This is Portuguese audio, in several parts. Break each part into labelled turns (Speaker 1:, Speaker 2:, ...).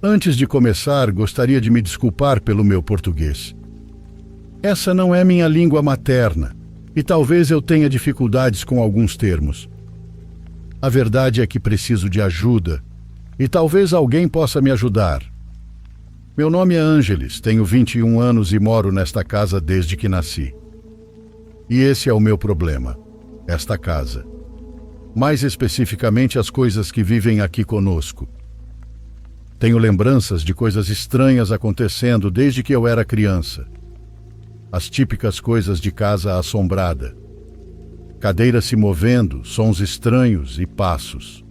Speaker 1: Antes de começar, gostaria de me desculpar pelo meu português. Essa não é minha língua materna, e talvez eu tenha dificuldades com alguns termos. A verdade é que preciso de ajuda, e talvez alguém possa me ajudar. Meu nome é Ângeles, tenho 21 anos e moro nesta casa desde que nasci. E esse é o meu problema, esta casa. Mais especificamente as coisas que vivem aqui conosco. Tenho lembranças de coisas estranhas acontecendo desde que eu era criança. As típicas coisas de casa assombrada. Cadeiras se movendo, sons estranhos e passos.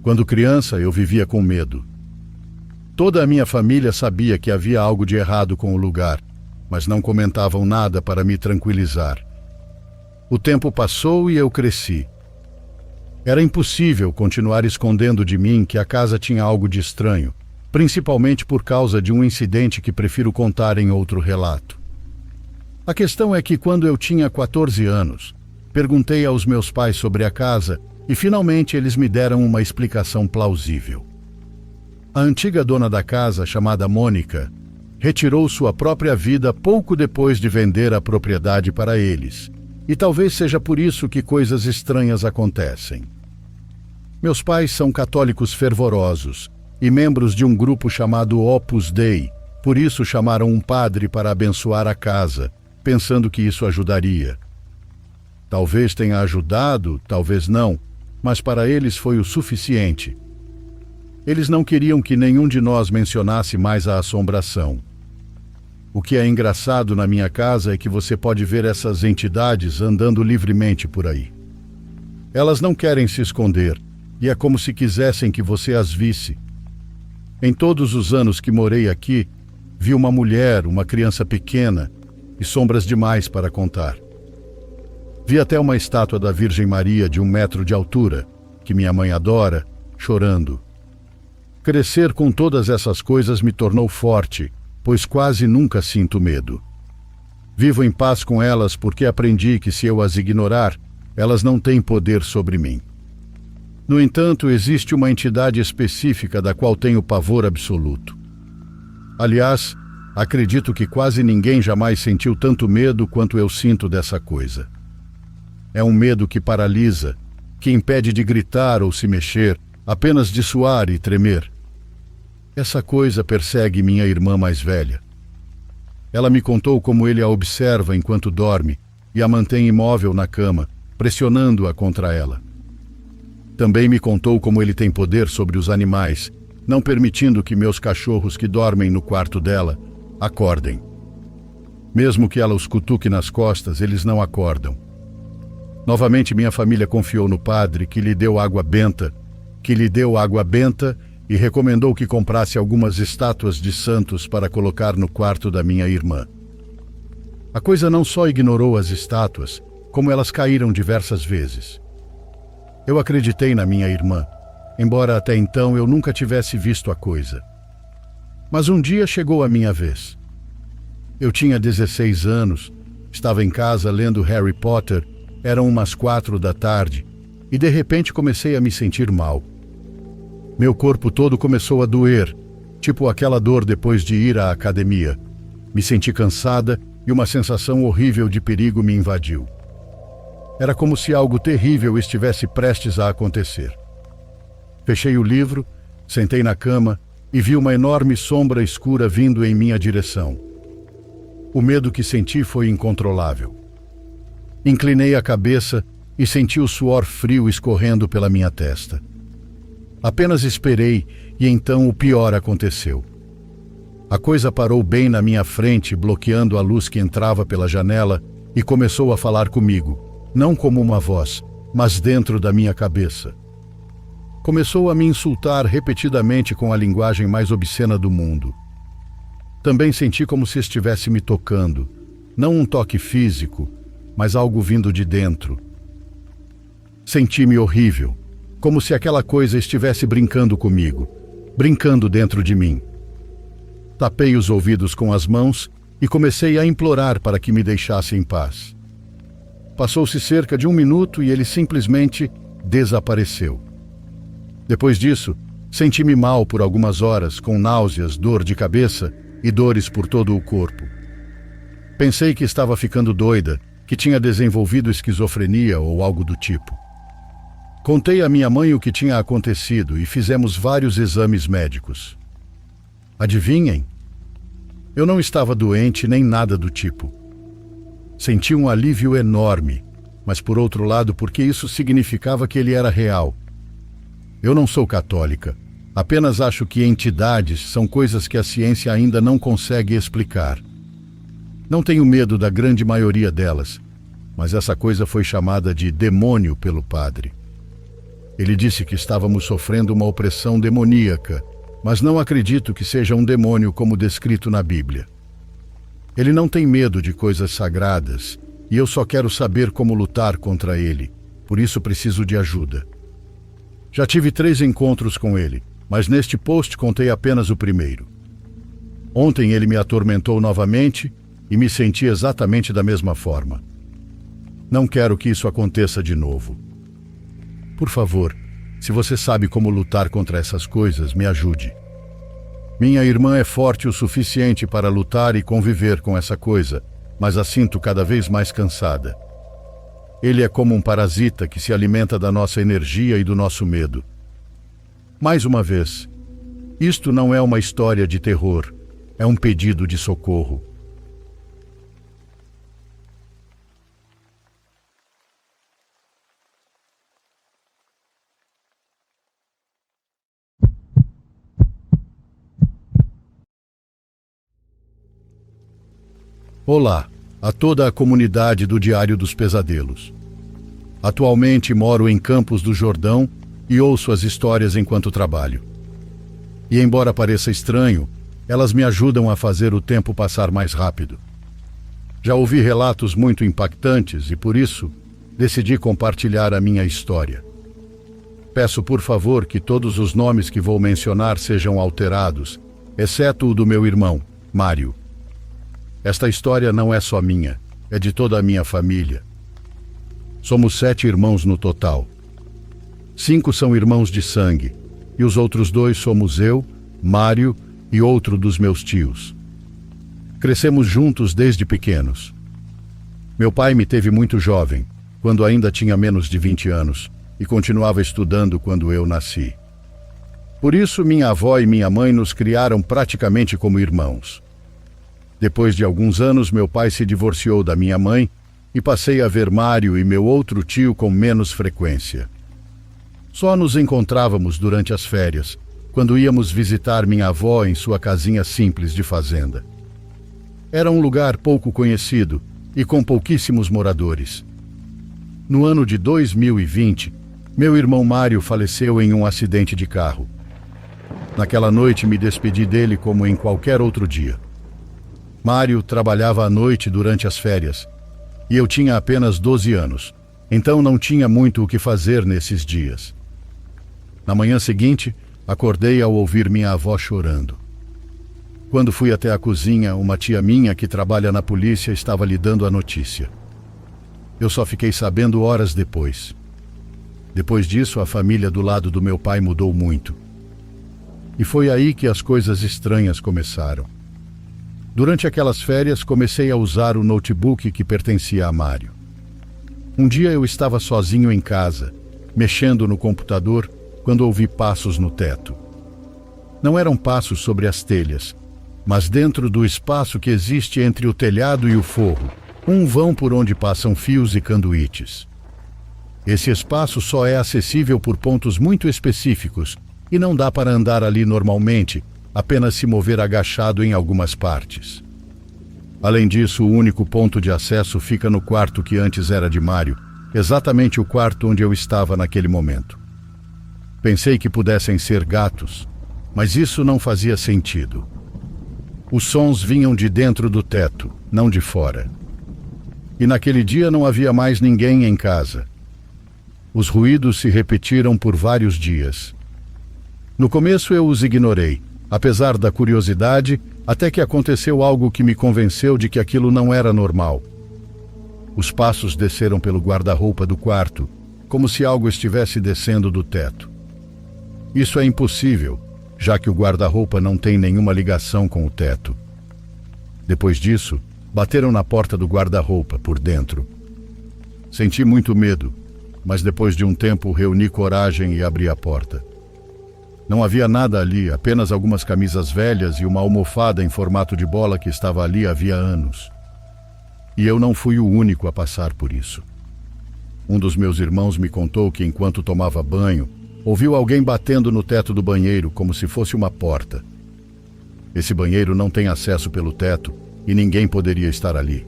Speaker 1: Quando criança, eu vivia com medo. Toda a minha família sabia que havia algo de errado com o lugar, mas não comentavam nada para me tranquilizar. O tempo passou e eu cresci. Era impossível continuar escondendo de mim que a casa tinha algo de estranho, principalmente por causa de um incidente que prefiro contar em outro relato. A questão é que quando eu tinha 14 anos, perguntei aos meus pais sobre a casa e finalmente eles me deram uma explicação plausível. A antiga dona da casa, chamada Mônica, retirou sua própria vida pouco depois de vender a propriedade para eles. E talvez seja por isso que coisas estranhas acontecem. Meus pais são católicos fervorosos e membros de um grupo chamado Opus Dei, por isso chamaram um padre para abençoar a casa, pensando que isso ajudaria. Talvez tenha ajudado, talvez não, mas para eles foi o suficiente. Eles não queriam que nenhum de nós mencionasse mais a assombração. O que é engraçado na minha casa é que você pode ver essas entidades andando livremente por aí. Elas não querem se esconder, e é como se quisessem que você as visse. Em todos os anos que morei aqui, vi uma mulher, uma criança pequena, e sombras demais para contar. Vi até uma estátua da Virgem Maria de 1 metro de altura, que minha mãe adora, chorando. Crescer com todas essas coisas me tornou forte, pois quase nunca sinto medo. Vivo em paz com elas porque aprendi que se eu as ignorar, elas não têm poder sobre mim. No entanto, existe uma entidade específica da qual tenho pavor absoluto. Aliás, acredito que quase ninguém jamais sentiu tanto medo quanto eu sinto dessa coisa. É um medo que paralisa, que impede de gritar ou se mexer, apenas de suar e tremer. Essa coisa persegue minha irmã mais velha. Ela me contou como ele a observa enquanto dorme e a mantém imóvel na cama, pressionando-a contra ela. Também me contou como ele tem poder sobre os animais, não permitindo que meus cachorros que dormem no quarto dela acordem. Mesmo que ela os cutuque nas costas, eles não acordam. Novamente minha família confiou no padre que lhe deu água benta e recomendou que comprasse algumas estátuas de santos para colocar no quarto da minha irmã. A coisa não só ignorou as estátuas, como elas caíram diversas vezes. Eu acreditei na minha irmã, embora até então eu nunca tivesse visto a coisa. Mas um dia chegou a minha vez. Eu tinha 16 anos, estava em casa lendo Harry Potter, eram umas 4 da tarde, e de repente comecei a me sentir mal. Meu corpo todo começou a doer, tipo aquela dor depois de ir à academia. Me senti cansada e uma sensação horrível de perigo me invadiu. Era como se algo terrível estivesse prestes a acontecer. Fechei o livro, sentei na cama e vi uma enorme sombra escura vindo em minha direção. O medo que senti foi incontrolável. Inclinei a cabeça e senti o suor frio escorrendo pela minha testa. Apenas esperei e então o pior aconteceu. A coisa parou bem na minha frente, bloqueando a luz que entrava pela janela e começou a falar comigo, não como uma voz, mas dentro da minha cabeça. Começou a me insultar repetidamente com a linguagem mais obscena do mundo. Também senti como se estivesse me tocando, não um toque físico, mas algo vindo de dentro. Senti-me horrível, como se aquela coisa estivesse brincando comigo, brincando dentro de mim. Tapei os ouvidos com as mãos e comecei a implorar para que me deixasse em paz. Passou-se cerca de 1 minuto e ele simplesmente desapareceu. Depois disso, Senti-me mal por algumas horas, com náuseas, dor de cabeça e dores por todo o corpo. Pensei que estava ficando doida, que tinha desenvolvido esquizofrenia ou algo do tipo. Contei à minha mãe o que tinha acontecido e fizemos vários exames médicos. Adivinhem? Eu não estava doente nem nada do tipo. Senti um alívio enorme, mas por outro lado, porque isso significava que ele era real. Eu não sou católica, apenas acho que entidades são coisas que a ciência ainda não consegue explicar. Não tenho medo da grande maioria delas, mas essa coisa foi chamada de demônio pelo padre. Ele disse que estávamos sofrendo uma opressão demoníaca, mas não acredito que seja um demônio como descrito na Bíblia. Ele não tem medo de coisas sagradas, e eu só quero saber como lutar contra ele, por isso preciso de ajuda. Já tive 3 encontros com ele, mas neste post contei apenas o primeiro. Ontem ele me atormentou novamente e me senti exatamente da mesma forma. Não quero que isso aconteça de novo. Por favor, se você sabe como lutar contra essas coisas, me ajude. Minha irmã é forte o suficiente para lutar e conviver com essa coisa, mas a sinto cada vez mais cansada. Ele é como um parasita que se alimenta da nossa energia e do nosso medo. Mais uma vez, isto não é uma história de terror, é um pedido de socorro. Olá, a toda a comunidade do Diário dos Pesadelos. Atualmente moro em Campos do Jordão e ouço as histórias enquanto trabalho. E embora pareça estranho, elas me ajudam a fazer o tempo passar mais rápido. Já ouvi relatos muito impactantes e, por isso, decidi compartilhar a minha história. Peço, por favor, que todos os nomes que vou mencionar sejam alterados, exceto o do meu irmão, Mário. Esta história não é só minha, é de toda a minha família. Somos 7 irmãos no total. 5 são irmãos de sangue, e os outros 2 somos eu, Mário e outro dos meus tios. Crescemos juntos desde pequenos. Meu pai me teve muito jovem, quando ainda tinha menos de 20 anos, e continuava estudando quando eu nasci. Por isso, minha avó e minha mãe nos criaram praticamente como irmãos. Depois de alguns anos, meu pai se divorciou da minha mãe e passei a ver Mário e meu outro tio com menos frequência. Só nos encontrávamos durante as férias, quando íamos visitar minha avó em sua casinha simples de fazenda. Era um lugar pouco conhecido e com pouquíssimos moradores. No ano de 2020, meu irmão Mário faleceu em um acidente de carro. Naquela noite me despedi dele como em qualquer outro dia. Mário trabalhava à noite durante as férias, e eu tinha apenas 12 anos, então não tinha muito o que fazer nesses dias. Na manhã seguinte, acordei ao ouvir minha avó chorando. Quando fui até a cozinha, uma tia minha que trabalha na polícia estava lhe dando a notícia. Eu só fiquei sabendo horas depois. Depois disso, a família do lado do meu pai mudou muito. E foi aí que as coisas estranhas começaram. Durante aquelas férias, comecei a usar o notebook que pertencia a Mário. Um dia eu estava sozinho em casa, mexendo no computador, quando ouvi passos no teto. Não eram passos sobre as telhas, mas dentro do espaço que existe entre o telhado e o forro, um vão por onde passam fios e conduítes. Esse espaço só é acessível por pontos muito específicos e não dá para andar ali normalmente, apenas se mover agachado em algumas partes. Além disso, o único ponto de acesso fica no quarto que antes era de Mário, exatamente o quarto onde eu estava naquele momento. Pensei que pudessem ser gatos, mas isso não fazia sentido. Os sons vinham de dentro do teto, não de fora. E naquele dia não havia mais ninguém em casa. Os ruídos se repetiram por vários dias. No começo eu os ignorei, apesar da curiosidade, até que aconteceu algo que me convenceu de que aquilo não era normal. Os passos desceram pelo guarda-roupa do quarto, como se algo estivesse descendo do teto. Isso é impossível, já que o guarda-roupa não tem nenhuma ligação com o teto. Depois disso, bateram na porta do guarda-roupa por dentro. Senti muito medo, mas depois de um tempo reuni coragem e abri a porta. Não havia nada ali, apenas algumas camisas velhas e uma almofada em formato de bola que estava ali havia anos. E eu não fui o único a passar por isso. Um dos meus irmãos me contou que enquanto tomava banho, ouviu alguém batendo no teto do banheiro como se fosse uma porta. Esse banheiro não tem acesso pelo teto e ninguém poderia estar ali.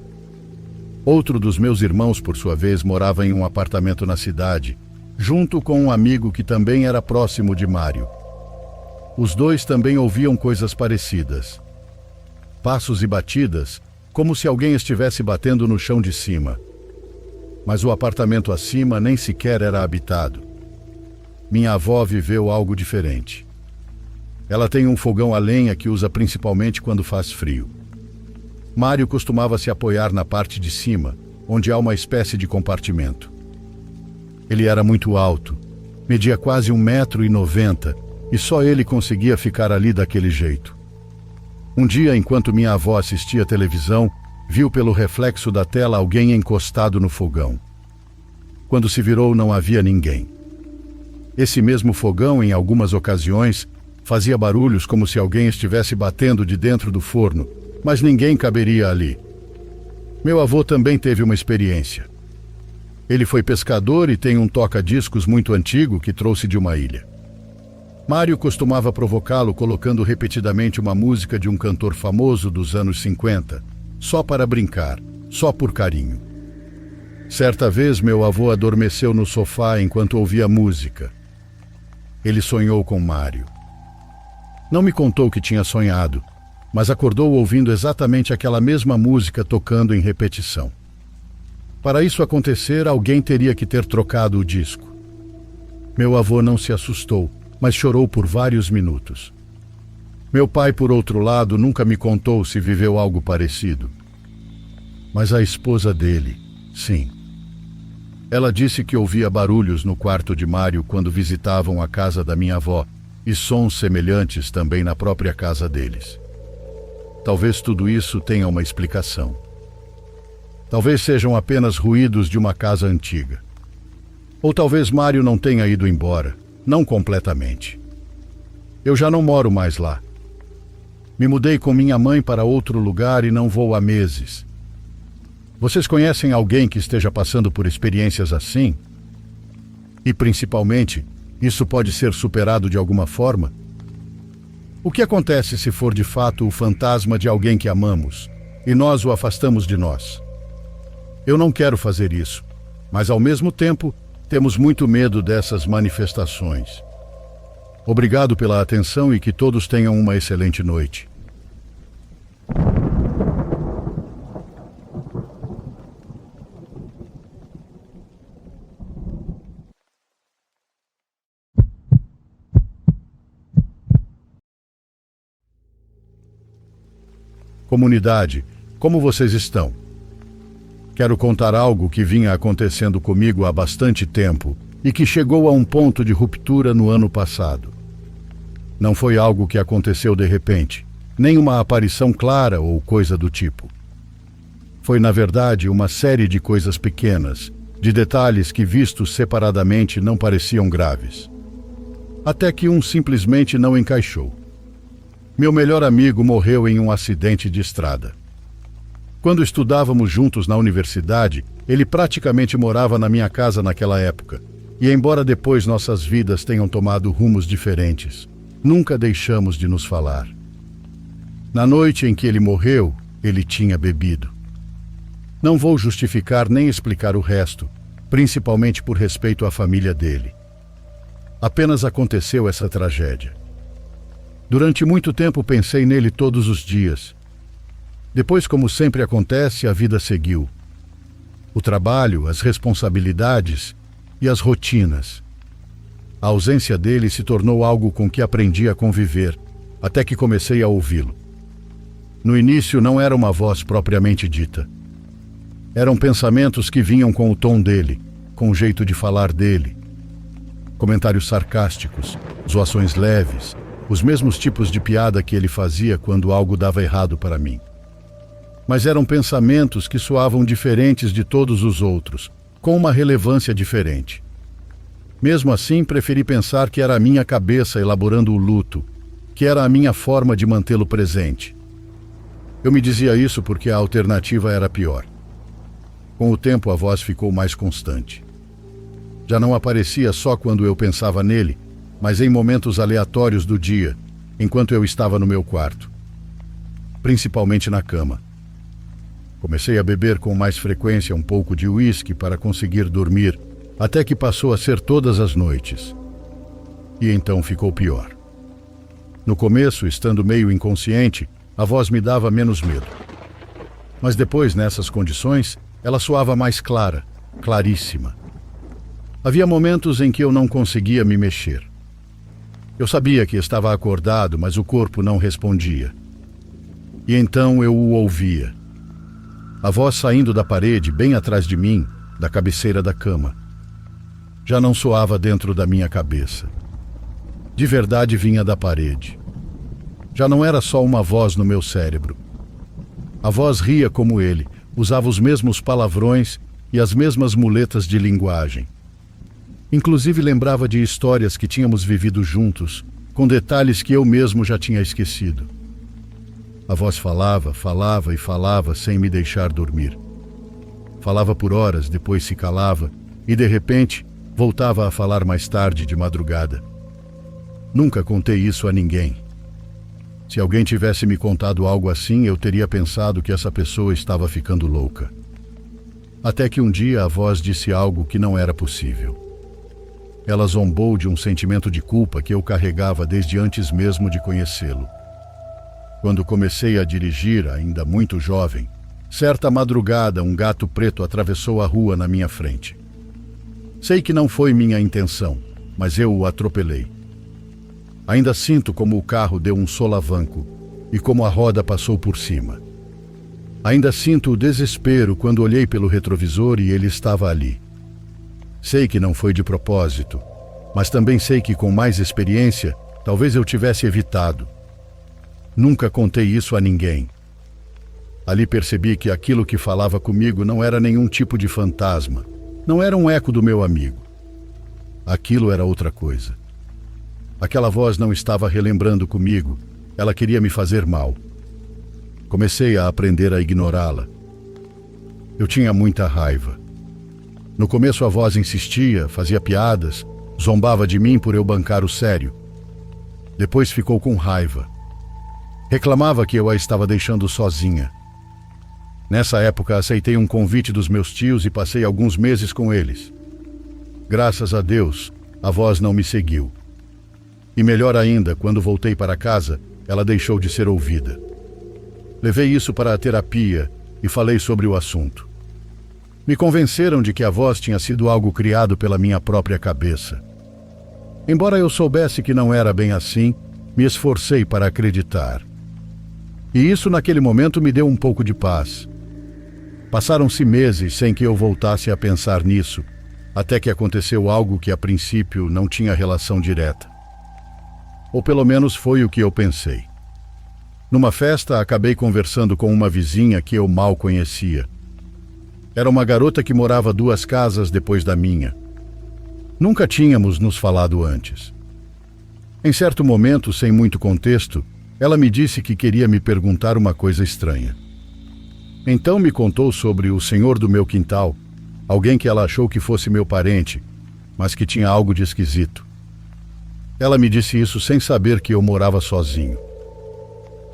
Speaker 1: Outro dos meus irmãos, por sua vez, morava em um apartamento na cidade, junto com um amigo que também era próximo de Mário. Os dois também ouviam coisas parecidas. Passos e batidas, como se alguém estivesse batendo no chão de cima. Mas o apartamento acima nem sequer era habitado. Minha avó viveu algo diferente. Ela tem um fogão a lenha que usa principalmente quando faz frio. Mário costumava se apoiar na parte de cima, onde há uma espécie de compartimento. Ele era muito alto, media quase 1,90 m, e só ele conseguia ficar ali daquele jeito. Um dia, enquanto minha avó assistia televisão, viu pelo reflexo da tela alguém encostado no fogão. Quando se virou, não havia ninguém. Esse mesmo fogão, em algumas ocasiões, fazia barulhos como se alguém estivesse batendo de dentro do forno, mas ninguém caberia ali. Meu avô também teve uma experiência. Ele foi pescador e tem um toca-discos muito antigo que trouxe de uma ilha. Mário costumava provocá-lo colocando repetidamente uma música de um cantor famoso dos anos 50, só para brincar, só por carinho. Certa vez, meu avô adormeceu no sofá enquanto ouvia música. Ele sonhou com Mário. Não me contou que tinha sonhado, mas acordou ouvindo exatamente aquela mesma música tocando em repetição. Para isso acontecer, alguém teria que ter trocado o disco. Meu avô não se assustou, mas chorou por vários minutos. Meu pai, por outro lado, nunca me contou se viveu algo parecido. Mas a esposa dele, sim. Ela disse que ouvia barulhos no quarto de Mário quando visitavam a casa da minha avó e sons semelhantes também na própria casa deles. Talvez tudo isso tenha uma explicação. Talvez sejam apenas ruídos de uma casa antiga. Ou talvez Mário não tenha ido embora, não completamente. Eu já não moro mais lá. Me mudei com minha mãe para outro lugar e não vou há meses. Vocês conhecem alguém que esteja passando por experiências assim? E, principalmente, isso pode ser superado de alguma forma? O que acontece se for de fato o fantasma de alguém que amamos e nós o afastamos de nós? Eu não quero fazer isso, mas ao mesmo tempo temos muito medo dessas manifestações. Obrigado pela atenção e que todos tenham uma excelente noite. Comunidade, como vocês estão? Quero contar algo que vinha acontecendo comigo há bastante tempo e que chegou a um ponto de ruptura no ano passado. Não foi algo que aconteceu de repente, nem uma aparição clara ou coisa do tipo. Foi, na verdade, uma série de coisas pequenas, de detalhes que, vistos separadamente, não pareciam graves. Até que um simplesmente não encaixou. Meu melhor amigo morreu em um acidente de estrada. Quando estudávamos juntos na universidade, ele praticamente morava na minha casa naquela época. E embora depois nossas vidas tenham tomado rumos diferentes, nunca deixamos de nos falar. Na noite em que ele morreu, ele tinha bebido. Não vou justificar nem explicar o resto, principalmente por respeito à família dele. Apenas aconteceu essa tragédia. Durante muito tempo pensei nele todos os dias. Depois, como sempre acontece, a vida seguiu. O trabalho, as responsabilidades e as rotinas. A ausência dele se tornou algo com que aprendi a conviver, até que comecei a ouvi-lo. No início não era uma voz propriamente dita. Eram pensamentos que vinham com o tom dele, com o jeito de falar dele. Comentários sarcásticos, zoações leves, os mesmos tipos de piada que ele fazia quando algo dava errado para mim. Mas eram pensamentos que soavam diferentes de todos os outros, com uma relevância diferente. Mesmo assim, preferi pensar que era a minha cabeça elaborando o luto, que era a minha forma de mantê-lo presente. Eu me dizia isso porque a alternativa era pior. Com o tempo, a voz ficou mais constante. Já não aparecia só quando eu pensava nele, mas em momentos aleatórios do dia, enquanto eu estava no meu quarto. Principalmente na cama. Comecei a beber com mais frequência um pouco de uísque para conseguir dormir, até que passou a ser todas as noites. E então ficou pior. No começo, estando meio inconsciente, a voz me dava menos medo. Mas depois, nessas condições, ela soava mais clara, claríssima. Havia momentos em que eu não conseguia me mexer. Eu sabia que estava acordado, mas o corpo não respondia. E então eu o ouvia. A voz saindo da parede, bem atrás de mim, da cabeceira da cama. Já não soava dentro da minha cabeça. De verdade vinha da parede. Já não era só uma voz no meu cérebro. A voz ria como ele, usava os mesmos palavrões e as mesmas muletas de linguagem. Inclusive lembrava de histórias que tínhamos vivido juntos, com detalhes que eu mesmo já tinha esquecido. A voz falava, falava e falava sem me deixar dormir. Falava por horas, depois se calava e, de repente, voltava a falar mais tarde, de madrugada. Nunca contei isso a ninguém. Se alguém tivesse me contado algo assim, eu teria pensado que essa pessoa estava ficando louca. Até que um dia a voz disse algo que não era possível. Ela zombou de um sentimento de culpa que eu carregava desde antes mesmo de conhecê-lo. Quando comecei a dirigir, ainda muito jovem, certa madrugada um gato preto atravessou a rua na minha frente. Sei que não foi minha intenção, mas eu o atropelei. Ainda sinto como o carro deu um solavanco e como a roda passou por cima. Ainda sinto o desespero quando olhei pelo retrovisor e ele estava ali. Sei que não foi de propósito, mas também sei que com mais experiência, talvez eu tivesse evitado. Nunca contei isso a ninguém. Ali percebi que aquilo que falava comigo não era nenhum tipo de fantasma, não era um eco do meu amigo. Aquilo era outra coisa. Aquela voz não estava relembrando comigo, ela queria me fazer mal. Comecei a aprender a ignorá-la. Eu tinha muita raiva. No começo a voz insistia, fazia piadas, zombava de mim por eu bancar o sério. Depois ficou com raiva. Reclamava que eu a estava deixando sozinha. Nessa época aceitei um convite dos meus tios e passei alguns meses com eles. Graças a Deus, a voz não me seguiu. E melhor ainda, quando voltei para casa, ela deixou de ser ouvida. Levei isso para a terapia e falei sobre o assunto. Me convenceram de que a voz tinha sido algo criado pela minha própria cabeça. Embora eu soubesse que não era bem assim, me esforcei para acreditar. E isso naquele momento me deu um pouco de paz. Passaram-se meses sem que eu voltasse a pensar nisso, até que aconteceu algo que a princípio não tinha relação direta. Ou pelo menos foi o que eu pensei. Numa festa, acabei conversando com uma vizinha que eu mal conhecia. Era uma garota que morava 2 casas depois da minha. Nunca tínhamos nos falado antes. Em certo momento, sem muito contexto, ela me disse que queria me perguntar uma coisa estranha. Então me contou sobre o senhor do meu quintal, alguém que ela achou que fosse meu parente, mas que tinha algo de esquisito. Ela me disse isso sem saber que eu morava sozinho.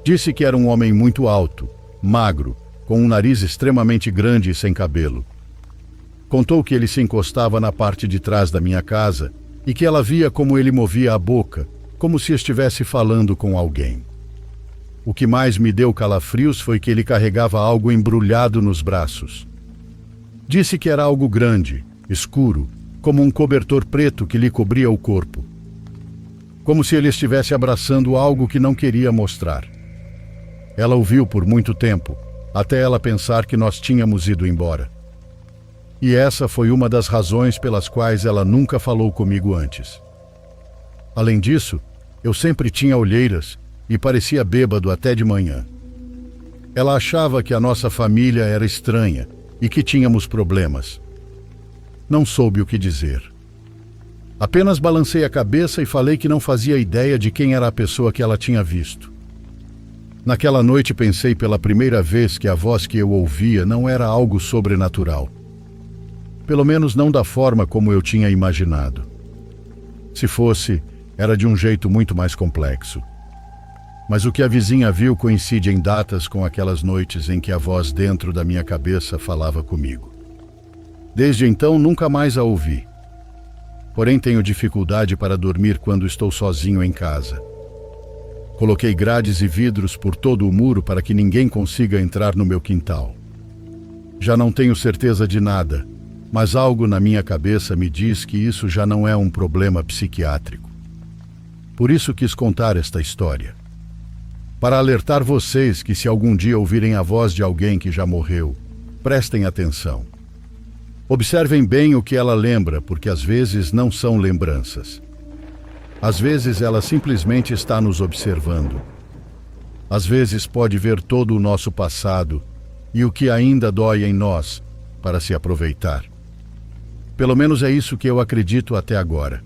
Speaker 1: Disse que era um homem muito alto, magro, com um nariz extremamente grande e sem cabelo. Contou que ele se encostava na parte de trás da minha casa e que ela via como ele movia a boca, como se estivesse falando com alguém. O que mais me deu calafrios foi que ele carregava algo embrulhado nos braços. Disse que era algo grande, escuro, como um cobertor preto que lhe cobria o corpo. Como se ele estivesse abraçando algo que não queria mostrar. Ela ouviu por muito tempo, até ela pensar que nós tínhamos ido embora. E essa foi uma das razões pelas quais ela nunca falou comigo antes. Além disso, eu sempre tinha olheiras e parecia bêbado até de manhã. Ela achava que a nossa família era estranha e que tínhamos problemas. Não soube o que dizer. Apenas balancei a cabeça e falei que não fazia ideia de quem era a pessoa que ela tinha visto. Naquela noite pensei pela primeira vez que a voz que eu ouvia não era algo sobrenatural. Pelo menos não da forma como eu tinha imaginado. Se fosse, era de um jeito muito mais complexo. Mas o que a vizinha viu coincide em datas com aquelas noites em que a voz dentro da minha cabeça falava comigo. Desde então, nunca mais a ouvi. Porém, tenho dificuldade para dormir quando estou sozinho em casa. Coloquei grades e vidros por todo o muro para que ninguém consiga entrar no meu quintal. Já não tenho certeza de nada, mas algo na minha cabeça me diz que isso já não é um problema psiquiátrico. Por isso quis contar esta história. Para alertar vocês que se algum dia ouvirem a voz de alguém que já morreu, prestem atenção. Observem bem o que ela lembra, porque às vezes não são lembranças. Às vezes ela simplesmente está nos observando. Às vezes pode ver todo o nosso passado e o que ainda dói em nós para se aproveitar. Pelo menos é isso que eu acredito até agora.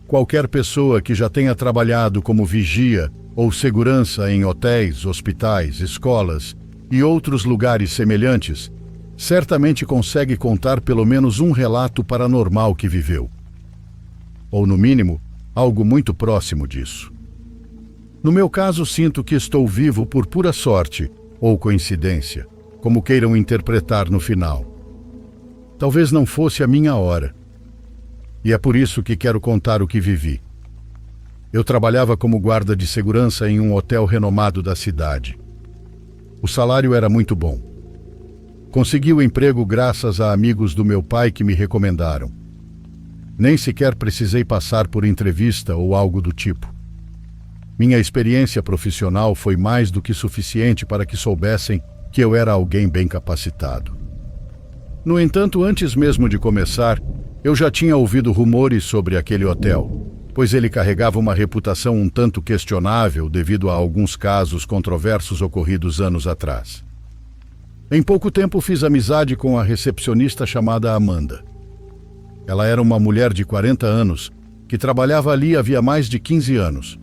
Speaker 1: Qualquer pessoa que já tenha trabalhado como vigia ou segurança em hotéis, hospitais, escolas e outros lugares semelhantes, certamente consegue contar pelo menos um relato paranormal que viveu. Ou, no mínimo, algo muito próximo disso. No meu caso, sinto que estou vivo por pura sorte ou coincidência, como queiram interpretar no final. Talvez não fosse a minha hora. E é por isso que quero contar o que vivi. Eu trabalhava como guarda de segurança em um hotel renomado da cidade. O salário era muito bom. Consegui o emprego graças a amigos do meu pai que me recomendaram. Nem sequer precisei passar por entrevista ou algo do tipo. Minha experiência profissional foi mais do que suficiente para que soubessem que eu era alguém bem capacitado. No entanto, antes mesmo de começar, eu já tinha ouvido rumores sobre aquele hotel, pois ele carregava uma reputação um tanto questionável devido a alguns casos controversos ocorridos anos atrás. Em pouco tempo fiz amizade com a recepcionista chamada Amanda. Ela era uma mulher de 40 anos, que trabalhava ali havia mais de 15 anos.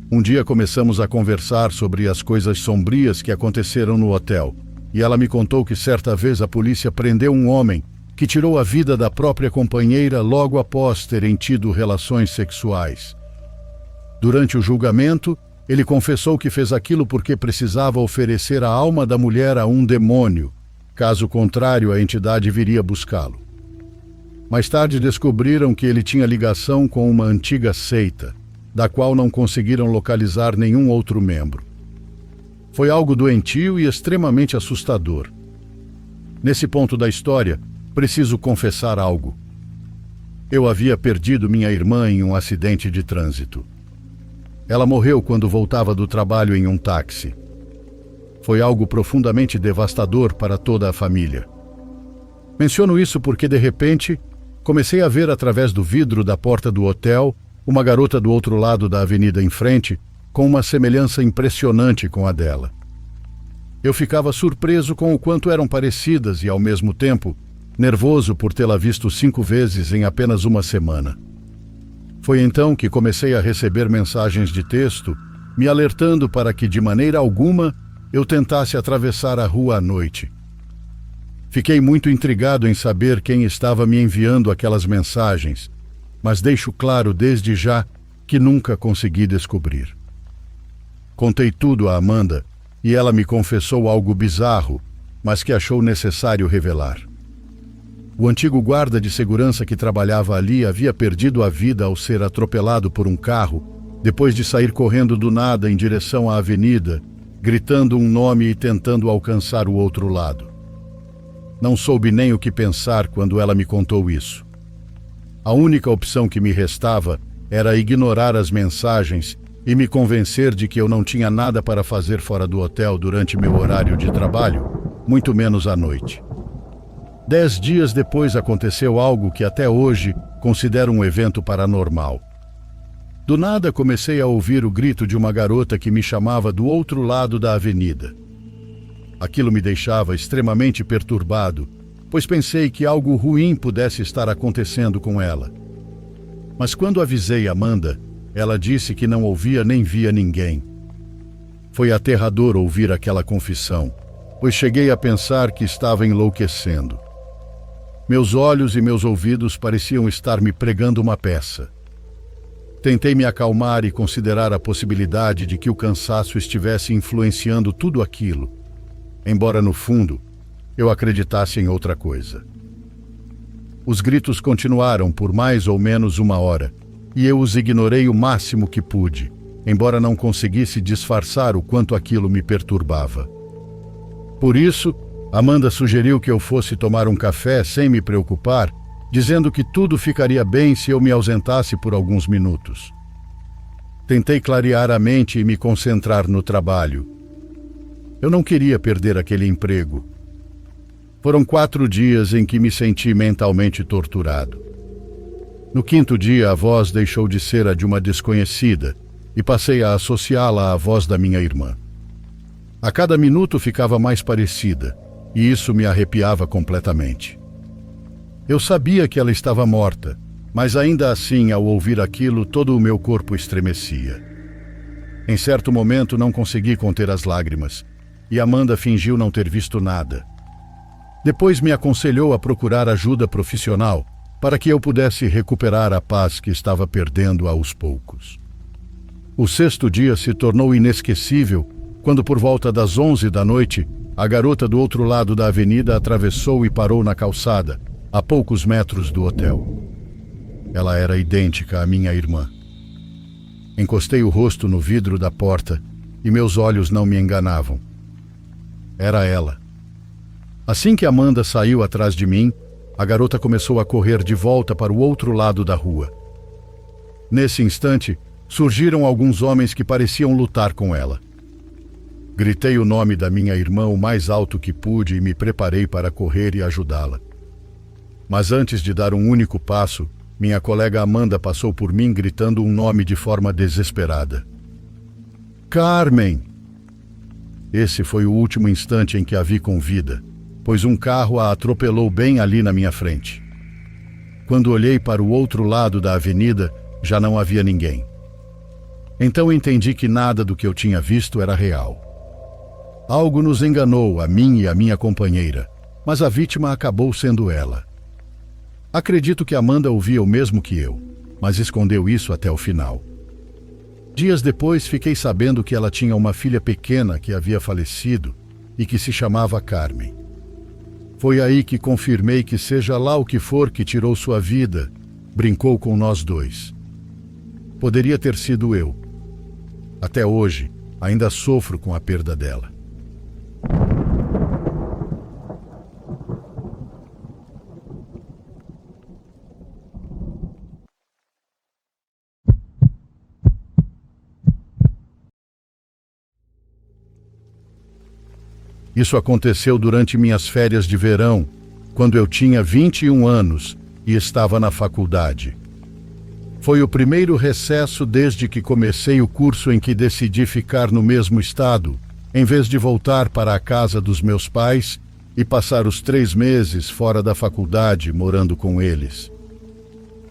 Speaker 1: Um dia começamos a conversar sobre as coisas sombrias que aconteceram no hotel, e ela me contou que certa vez a polícia prendeu um homem que tirou a vida da própria companheira logo após terem tido relações sexuais. Durante o julgamento, ele confessou que fez aquilo porque precisava oferecer a alma da mulher a um demônio, caso contrário a entidade viria buscá-lo. Mais tarde descobriram que ele tinha ligação com uma antiga seita, da qual não conseguiram localizar nenhum outro membro. Foi algo doentio e extremamente assustador. Nesse ponto da história, preciso confessar algo. Eu havia perdido minha irmã em um acidente de trânsito. Ela morreu quando voltava do trabalho em um táxi. Foi algo profundamente devastador para toda a família. Menciono isso porque, de repente, comecei a ver através do vidro da porta do hotel uma garota do outro lado da avenida em frente, com uma semelhança impressionante com a dela. Eu ficava surpreso com o quanto eram parecidas e, ao mesmo tempo, nervoso por tê-la visto 5 vezes em apenas uma semana. Foi então que comecei a receber mensagens de texto, me alertando para que, de maneira alguma, eu tentasse atravessar a rua à noite. Fiquei muito intrigado em saber quem estava me enviando aquelas mensagens, mas deixo claro desde já que nunca consegui descobrir. Contei tudo a Amanda e ela me confessou algo bizarro, mas que achou necessário revelar. O antigo guarda de segurança que trabalhava ali havia perdido a vida ao ser atropelado por um carro, depois de sair correndo do nada em direção à avenida, gritando um nome e tentando alcançar o outro lado. Não soube nem o que pensar quando ela me contou isso. A única opção que me restava era ignorar as mensagens e me convencer de que eu não tinha nada para fazer fora do hotel durante meu horário de trabalho, muito menos à noite. 10 dias depois aconteceu algo que até hoje considero um evento paranormal. Do nada comecei a ouvir o grito de uma garota que me chamava do outro lado da avenida. Aquilo me deixava extremamente perturbado, pois pensei que algo ruim pudesse estar acontecendo com ela. Mas quando avisei Amanda, ela disse que não ouvia nem via ninguém. Foi aterrador ouvir aquela confissão, pois cheguei a pensar que estava enlouquecendo. Meus olhos e meus ouvidos pareciam estar me pregando uma peça. Tentei me acalmar e considerar a possibilidade de que o cansaço estivesse influenciando tudo aquilo, embora no fundo eu acreditasse em outra coisa. Os gritos continuaram por mais ou menos 1 hora, e eu os ignorei o máximo que pude, embora não conseguisse disfarçar o quanto aquilo me perturbava. Por isso, Amanda sugeriu que eu fosse tomar um café sem me preocupar, dizendo que tudo ficaria bem se eu me ausentasse por alguns minutos. Tentei clarear a mente e me concentrar no trabalho. Eu não queria perder aquele emprego. Foram 4 dias em que me senti mentalmente torturado. No 5º dia, a voz deixou de ser a de uma desconhecida e passei a associá-la à voz da minha irmã. A cada minuto ficava mais parecida, e isso me arrepiava completamente. Eu sabia que ela estava morta, mas ainda assim, ao ouvir aquilo, todo o meu corpo estremecia. Em certo momento, não consegui conter as lágrimas, e Amanda fingiu não ter visto nada. Depois me aconselhou a procurar ajuda profissional para que eu pudesse recuperar a paz que estava perdendo aos poucos. O 6º dia se tornou inesquecível quando, por volta das 11 da noite, a garota do outro lado da avenida atravessou e parou na calçada, a poucos metros do hotel. Ela era idêntica à minha irmã. Encostei o rosto no vidro da porta e meus olhos não me enganavam. Era ela. Assim que Amanda saiu atrás de mim, a garota começou a correr de volta para o outro lado da rua. Nesse instante, surgiram alguns homens que pareciam lutar com ela. Gritei o nome da minha irmã o mais alto que pude e me preparei para correr e ajudá-la. Mas antes de dar um único passo, minha colega Amanda passou por mim gritando um nome de forma desesperada. Carmen! Esse foi o último instante em que a vi com vida, pois um carro a atropelou bem ali na minha frente. Quando olhei para o outro lado da avenida, já não havia ninguém. Então entendi que nada do que eu tinha visto era real. Algo nos enganou, a mim e a minha companheira, mas a vítima acabou sendo ela. Acredito que Amanda ouvia o mesmo que eu, mas escondeu isso até o final. Dias depois, fiquei sabendo que ela tinha uma filha pequena que havia falecido e que se chamava Carmen. Foi aí que confirmei que seja lá o que for que tirou sua vida, brincou com nós dois. Poderia ter sido eu. Até hoje, ainda sofro com a perda dela. Isso aconteceu durante minhas férias de verão, quando eu tinha 21 anos e estava na faculdade. Foi o primeiro recesso desde que comecei o curso em que decidi ficar no mesmo estado, em vez de voltar para a casa dos meus pais e passar os 3 meses fora da faculdade morando com eles.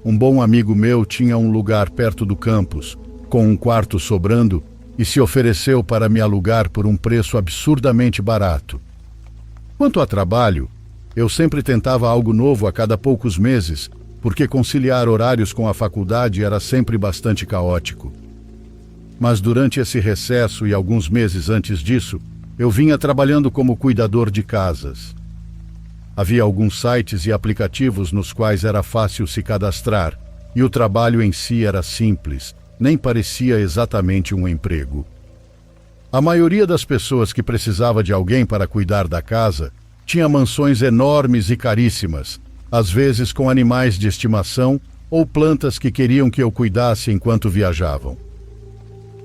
Speaker 1: Um bom amigo meu tinha um lugar perto do campus, com um quarto sobrando, e se ofereceu para me alugar por um preço absurdamente barato. Quanto a trabalho, eu sempre tentava algo novo a cada poucos meses, porque conciliar horários com a faculdade era sempre bastante caótico. Mas durante esse recesso e alguns meses antes disso, eu vinha trabalhando como cuidador de casas. Havia alguns sites e aplicativos nos quais era fácil se cadastrar, e o trabalho em si era simples, nem parecia exatamente um emprego. A maioria das pessoas que precisava de alguém para cuidar da casa tinha mansões enormes e caríssimas, às vezes com animais de estimação ou plantas que queriam que eu cuidasse enquanto viajavam.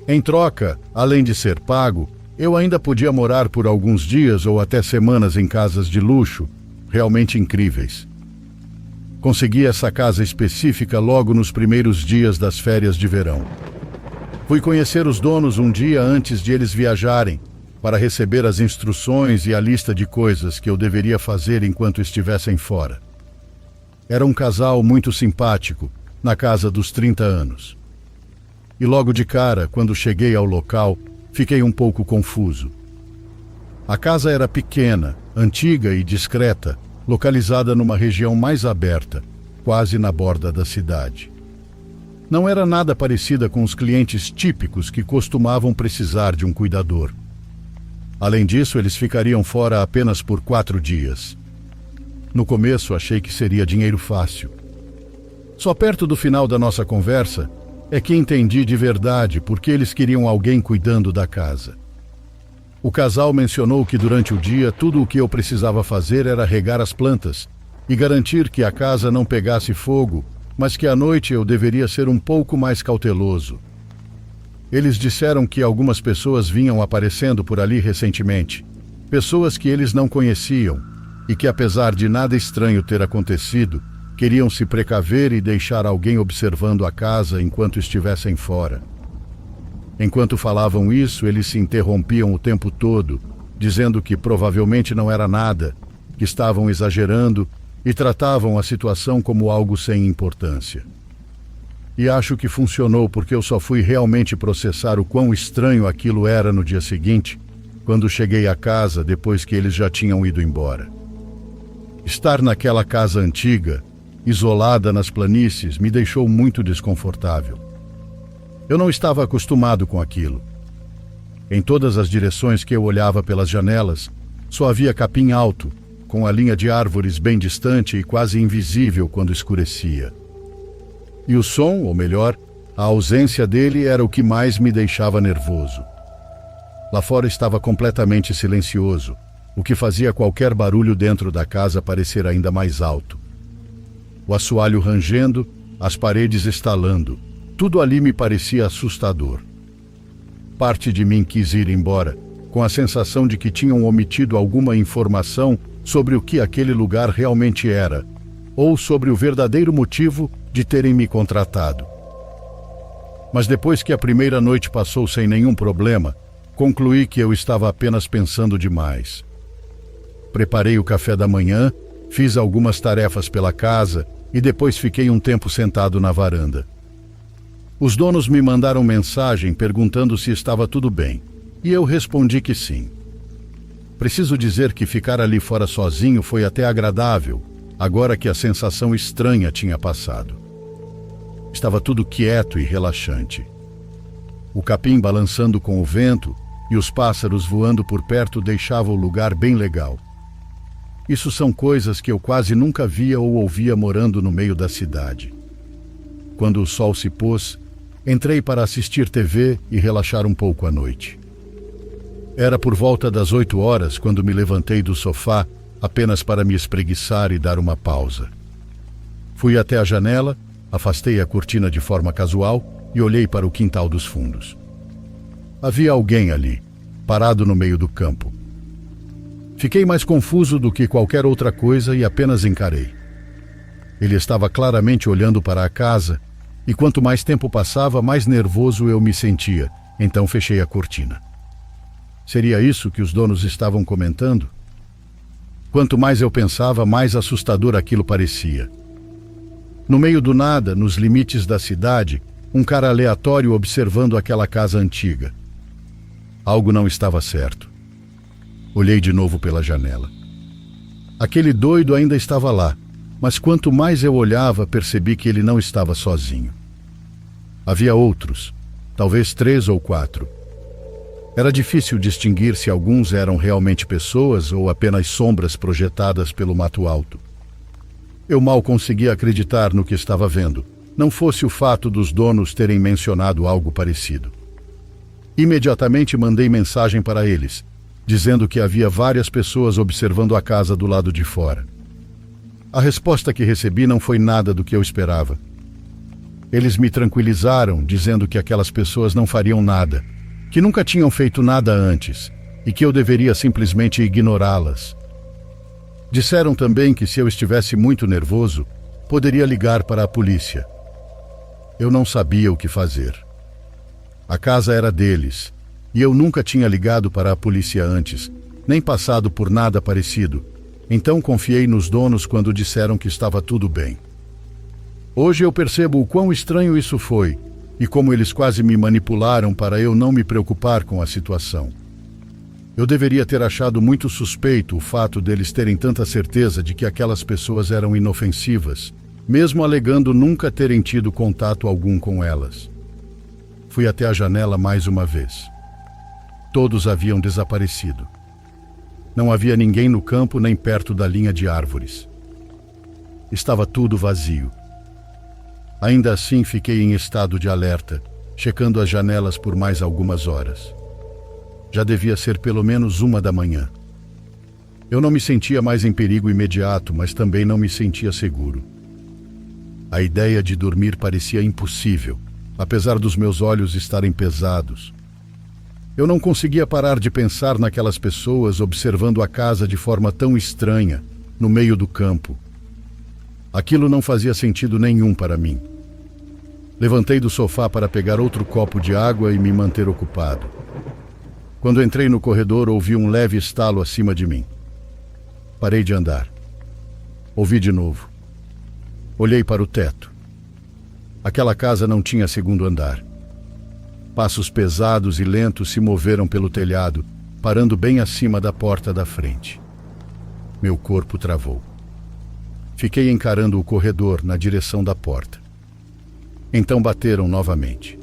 Speaker 1: Em troca, além de ser pago, eu ainda podia morar por alguns dias ou até semanas em casas de luxo, realmente incríveis. Consegui essa casa específica logo nos primeiros dias das férias de verão. Fui conhecer os donos um dia antes de eles viajarem, para receber as instruções e a lista de coisas que eu deveria fazer enquanto estivessem fora. Era um casal muito simpático, na casa dos 30 anos. E logo de cara, quando cheguei ao local, fiquei um pouco confuso. A casa era pequena, antiga e discreta, localizada numa região mais aberta, quase na borda da cidade. Não era nada parecida com os clientes típicos que costumavam precisar de um cuidador. Além disso, eles ficariam fora apenas por 4 dias. No começo, achei que seria dinheiro fácil. Só perto do final da nossa conversa é que entendi de verdade por que eles queriam alguém cuidando da casa. O casal mencionou que durante o dia tudo o que eu precisava fazer era regar as plantas e garantir que a casa não pegasse fogo, mas que à noite eu deveria ser um pouco mais cauteloso. Eles disseram que algumas pessoas vinham aparecendo por ali recentemente, pessoas que eles não conheciam e que, apesar de nada estranho ter acontecido, queriam se precaver e deixar alguém observando a casa enquanto estivessem fora. Enquanto falavam isso, eles se interrompiam o tempo todo, dizendo que provavelmente não era nada, que estavam exagerando e tratavam a situação como algo sem importância. E acho que funcionou porque eu só fui realmente processar o quão estranho aquilo era no dia seguinte, quando cheguei à casa depois que eles já tinham ido embora. Estar naquela casa antiga, isolada nas planícies, me deixou muito desconfortável. Eu não estava acostumado com aquilo. Em todas as direções que eu olhava pelas janelas, só havia capim alto, com a linha de árvores bem distante e quase invisível quando escurecia. E o som, ou melhor, a ausência dele era o que mais me deixava nervoso. Lá fora estava completamente silencioso, o que fazia qualquer barulho dentro da casa parecer ainda mais alto. O assoalho rangendo, as paredes estalando, tudo ali me parecia assustador. Parte de mim quis ir embora, com a sensação de que tinham omitido alguma informação sobre o que aquele lugar realmente era, ou sobre o verdadeiro motivo de terem me contratado. Mas depois que a primeira noite passou sem nenhum problema, concluí que eu estava apenas pensando demais. Preparei o café da manhã, fiz algumas tarefas pela casa e depois fiquei um tempo sentado na varanda. Os donos me mandaram mensagem perguntando se estava tudo bem, e eu respondi que sim. Preciso dizer que ficar ali fora sozinho foi até agradável, agora que a sensação estranha tinha passado. Estava tudo quieto e relaxante. O capim balançando com o vento e os pássaros voando por perto deixava o lugar bem legal. Isso são coisas que eu quase nunca via ou ouvia morando no meio da cidade. Quando o sol se pôs, entrei para assistir TV e relaxar um pouco à noite. Era por volta das 8 horas quando me levantei do sofá apenas para me espreguiçar e dar uma pausa. Fui até a janela, afastei a cortina de forma casual e olhei para o quintal dos fundos. Havia alguém ali, parado no meio do campo. Fiquei mais confuso do que qualquer outra coisa e apenas encarei. Ele estava claramente olhando para a casa e quanto mais tempo passava, mais nervoso eu me sentia, então fechei a cortina. Seria isso que os donos estavam comentando? Quanto mais eu pensava, mais assustador aquilo parecia. No meio do nada, nos limites da cidade, um cara aleatório observando aquela casa antiga. Algo não estava certo. Olhei de novo pela janela. Aquele doido ainda estava lá, mas quanto mais eu olhava, percebi que ele não estava sozinho. Havia outros, talvez 3 ou 4. Era difícil distinguir se alguns eram realmente pessoas ou apenas sombras projetadas pelo mato alto. Eu mal conseguia acreditar no que estava vendo, não fosse o fato dos donos terem mencionado algo parecido. Imediatamente mandei mensagem para eles, dizendo que havia várias pessoas observando a casa do lado de fora. A resposta que recebi não foi nada do que eu esperava. Eles me tranquilizaram, dizendo que aquelas pessoas não fariam nada, que nunca tinham feito nada antes e que eu deveria simplesmente ignorá-las. Disseram também que se eu estivesse muito nervoso, poderia ligar para a polícia. Eu não sabia o que fazer. A casa era deles, e eu nunca tinha ligado para a polícia antes, nem passado por nada parecido. Então confiei nos donos quando disseram que estava tudo bem. Hoje eu percebo o quão estranho isso foi, e como eles quase me manipularam para eu não me preocupar com a situação. Eu deveria ter achado muito suspeito o fato deles terem tanta certeza de que aquelas pessoas eram inofensivas, mesmo alegando nunca terem tido contato algum com elas. Fui até a janela mais uma vez. Todos haviam desaparecido. Não havia ninguém no campo nem perto da linha de árvores. Estava tudo vazio. Ainda assim fiquei em estado de alerta, checando as janelas por mais algumas horas. Já devia ser pelo menos 1 da manhã. Eu não me sentia mais em perigo imediato, mas também não me sentia seguro. A ideia de dormir parecia impossível, apesar dos meus olhos estarem pesados. Eu não conseguia parar de pensar naquelas pessoas observando a casa de forma tão estranha, no meio do campo. Aquilo não fazia sentido nenhum para mim. Levantei do sofá para pegar outro copo de água e me manter ocupado. Quando entrei no corredor, ouvi um leve estalo acima de mim. Parei de andar. Ouvi de novo. Olhei para o teto. Aquela casa não tinha segundo andar. Passos pesados e lentos se moveram pelo telhado, parando bem acima da porta da frente. Meu corpo travou. Fiquei encarando o corredor na direção da porta. Então bateram novamente.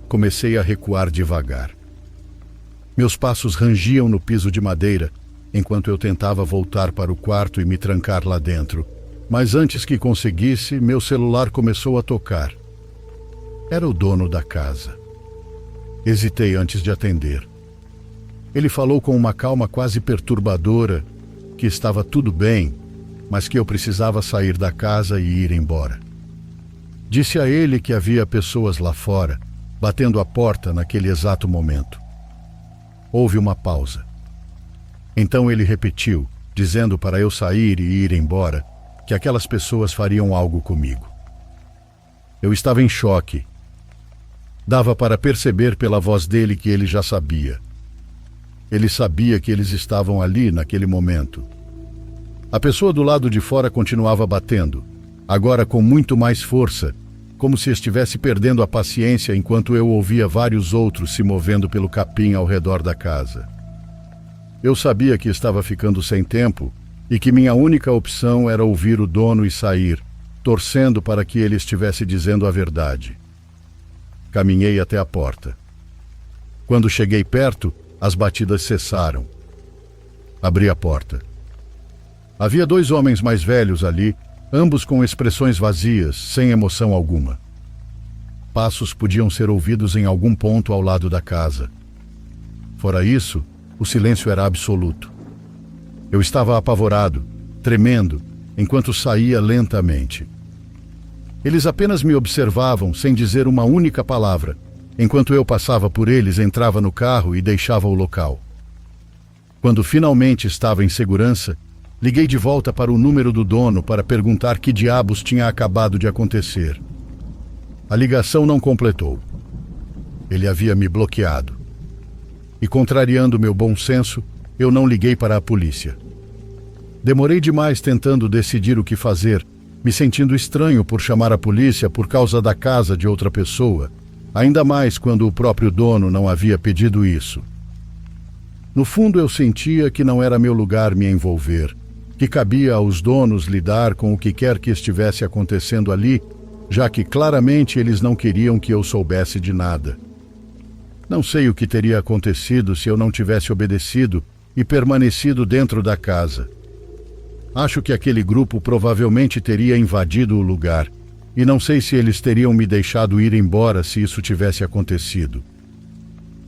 Speaker 1: Comecei a recuar devagar. Meus passos rangiam no piso de madeira, enquanto eu tentava voltar para o quarto e me trancar lá dentro. Mas antes que conseguisse, meu celular começou a tocar. Era o dono da casa. Hesitei antes de atender. Ele falou com uma calma quase perturbadora que estava tudo bem, mas que eu precisava sair da casa e ir embora. Disse a ele que havia pessoas lá fora, batendo a porta naquele exato momento. Houve uma pausa. Então ele repetiu, dizendo para eu sair e ir embora, que aquelas pessoas fariam algo comigo. Eu estava em choque. Dava para perceber pela voz dele que ele já sabia. Ele sabia que eles estavam ali naquele momento. A pessoa do lado de fora continuava batendo, agora com muito mais força, como se estivesse perdendo a paciência enquanto eu ouvia vários outros se movendo pelo capim ao redor da casa. Eu sabia que estava ficando sem tempo e que minha única opção era ouvir o dono e sair, torcendo para que ele estivesse dizendo a verdade. Caminhei até a porta. Quando cheguei perto, as batidas cessaram. Abri a porta. Havia 2 homens mais velhos ali, ambos com expressões vazias, sem emoção alguma. Passos podiam ser ouvidos em algum ponto ao lado da casa. Fora isso, o silêncio era absoluto. Eu estava apavorado, tremendo, enquanto saía lentamente. Eles apenas me observavam sem dizer uma única palavra, enquanto eu passava por eles, entrava no carro e deixava o local. Quando finalmente estava em segurança, liguei de volta para o número do dono para perguntar que diabos tinha acabado de acontecer. A ligação não completou. Ele havia me bloqueado. E, contrariando meu bom senso, eu não liguei para a polícia. Demorei demais tentando decidir o que fazer, me sentindo estranho por chamar a polícia por causa da casa de outra pessoa, ainda mais quando o próprio dono não havia pedido isso. No fundo, eu sentia que não era meu lugar me envolver, que cabia aos donos lidar com o que quer que estivesse acontecendo ali, já que claramente eles não queriam que eu soubesse de nada. Não sei o que teria acontecido se eu não tivesse obedecido e permanecido dentro da casa. Acho que aquele grupo provavelmente teria invadido o lugar, e não sei se eles teriam me deixado ir embora se isso tivesse acontecido.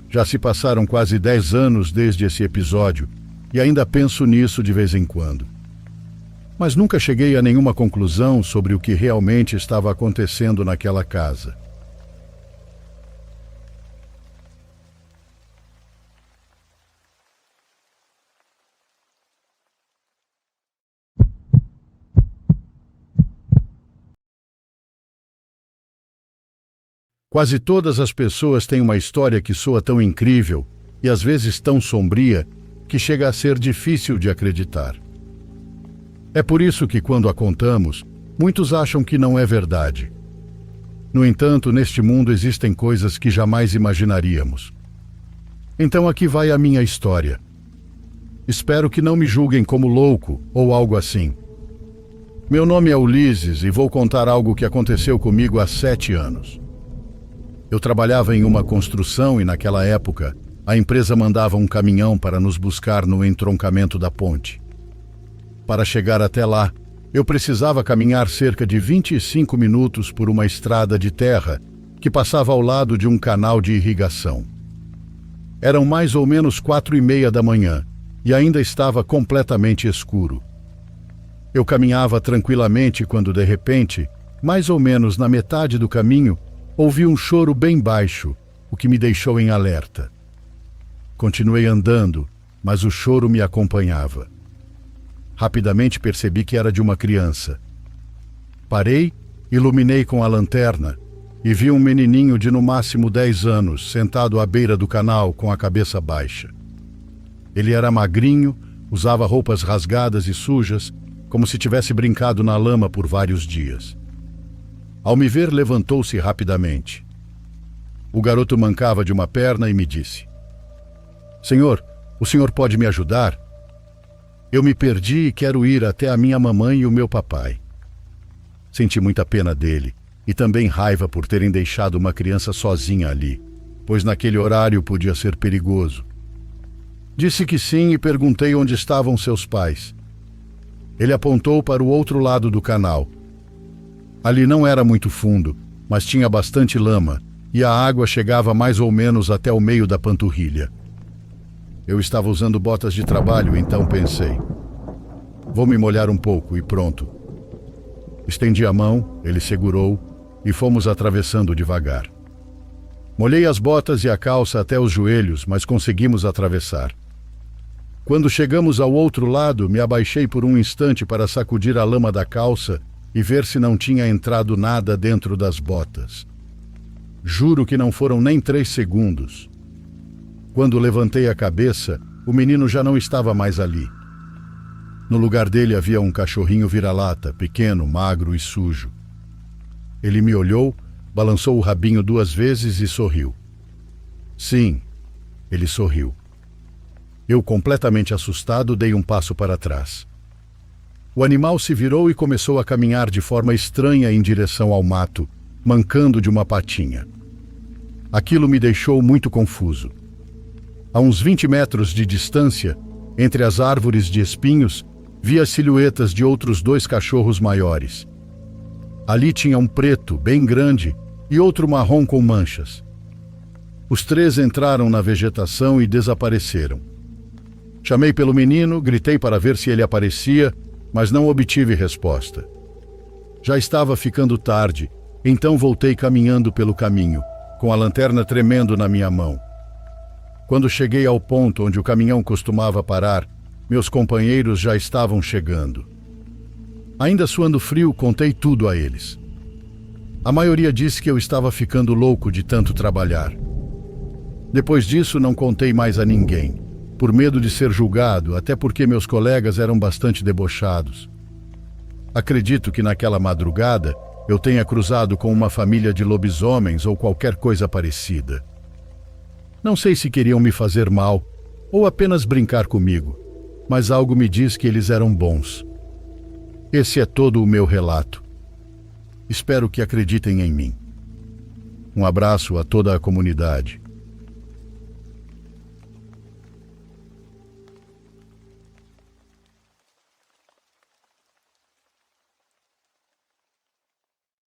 Speaker 1: Já se passaram quase 10 anos desde esse episódio e ainda penso nisso de vez em quando. Mas nunca cheguei a nenhuma conclusão sobre o que realmente estava acontecendo naquela casa. Quase todas as pessoas têm uma história que soa tão incrível e às vezes tão sombria que chega a ser difícil de acreditar. É por isso que, quando a contamos, muitos acham que não é verdade. No entanto, neste mundo existem coisas que jamais imaginaríamos. Então aqui vai a minha história. Espero que não me julguem como louco ou algo assim. Meu nome é Ulisses e vou contar algo que aconteceu comigo há 7 anos. Eu trabalhava em uma construção e, naquela época, a empresa mandava um caminhão para nos buscar no entroncamento da ponte. Para chegar até lá, eu precisava caminhar cerca de 25 minutos por uma estrada de terra que passava ao lado de um canal de irrigação. Eram mais ou menos 4:30 da manhã e ainda estava completamente escuro. Eu caminhava tranquilamente quando, de repente, mais ou menos na metade do caminho, ouvi um choro bem baixo, o que me deixou em alerta. Continuei andando, mas o choro me acompanhava. Rapidamente percebi que era de uma criança. Parei, iluminei com a lanterna e vi um menininho de no máximo 10 anos sentado à beira do canal com a cabeça baixa. Ele era magrinho, usava roupas rasgadas e sujas, como se tivesse brincado na lama por vários dias. Ao me ver, levantou-se rapidamente. O garoto mancava de uma perna e me disse: "Senhor, o senhor pode me ajudar? Eu me perdi e quero ir até a minha mamãe e o meu papai." Senti muita pena dele e também raiva por terem deixado uma criança sozinha ali, pois naquele horário podia ser perigoso. Disse que sim e perguntei onde estavam seus pais. Ele apontou para o outro lado do canal. Ali não era muito fundo, mas tinha bastante lama e a água chegava mais ou menos até o meio da panturrilha. Eu estava usando botas de trabalho, então pensei: vou me molhar um pouco e pronto. Estendi a mão, ele segurou e fomos atravessando devagar. Molhei as botas e a calça até os joelhos, mas conseguimos atravessar. Quando chegamos ao outro lado, me abaixei por um instante para sacudir a lama da calça e ver se não tinha entrado nada dentro das botas. Juro que não foram nem 3 segundos. Quando levantei a cabeça, o menino já não estava mais ali. No lugar dele havia um cachorrinho vira-lata, pequeno, magro e sujo. Ele me olhou, balançou o rabinho 2 vezes e sorriu. Sim, ele sorriu. Eu, completamente assustado, dei um passo para trás. O animal se virou e começou a caminhar de forma estranha em direção ao mato, mancando de uma patinha. Aquilo me deixou muito confuso. A uns 20 metros de distância, entre as árvores de espinhos, vi as silhuetas de outros 2 cachorros maiores. Ali tinha um preto, bem grande, e outro marrom com manchas. Os 3 entraram na vegetação e desapareceram. Chamei pelo menino, gritei para ver se ele aparecia, mas não obtive resposta. Já estava ficando tarde, então voltei caminhando pelo caminho, com a lanterna tremendo na minha mão. Quando cheguei ao ponto onde o caminhão costumava parar, meus companheiros já estavam chegando. Ainda suando frio, contei tudo a eles. A maioria disse que eu estava ficando louco de tanto trabalhar. Depois disso, não contei mais a ninguém, por medo de ser julgado, até porque meus colegas eram bastante debochados. Acredito que naquela madrugada eu tenha cruzado com uma família de lobisomens ou qualquer coisa parecida. Não sei se queriam me fazer mal ou apenas brincar comigo, mas algo me diz que eles eram bons. Esse é todo o meu relato. Espero que acreditem em mim. Um abraço a toda a comunidade.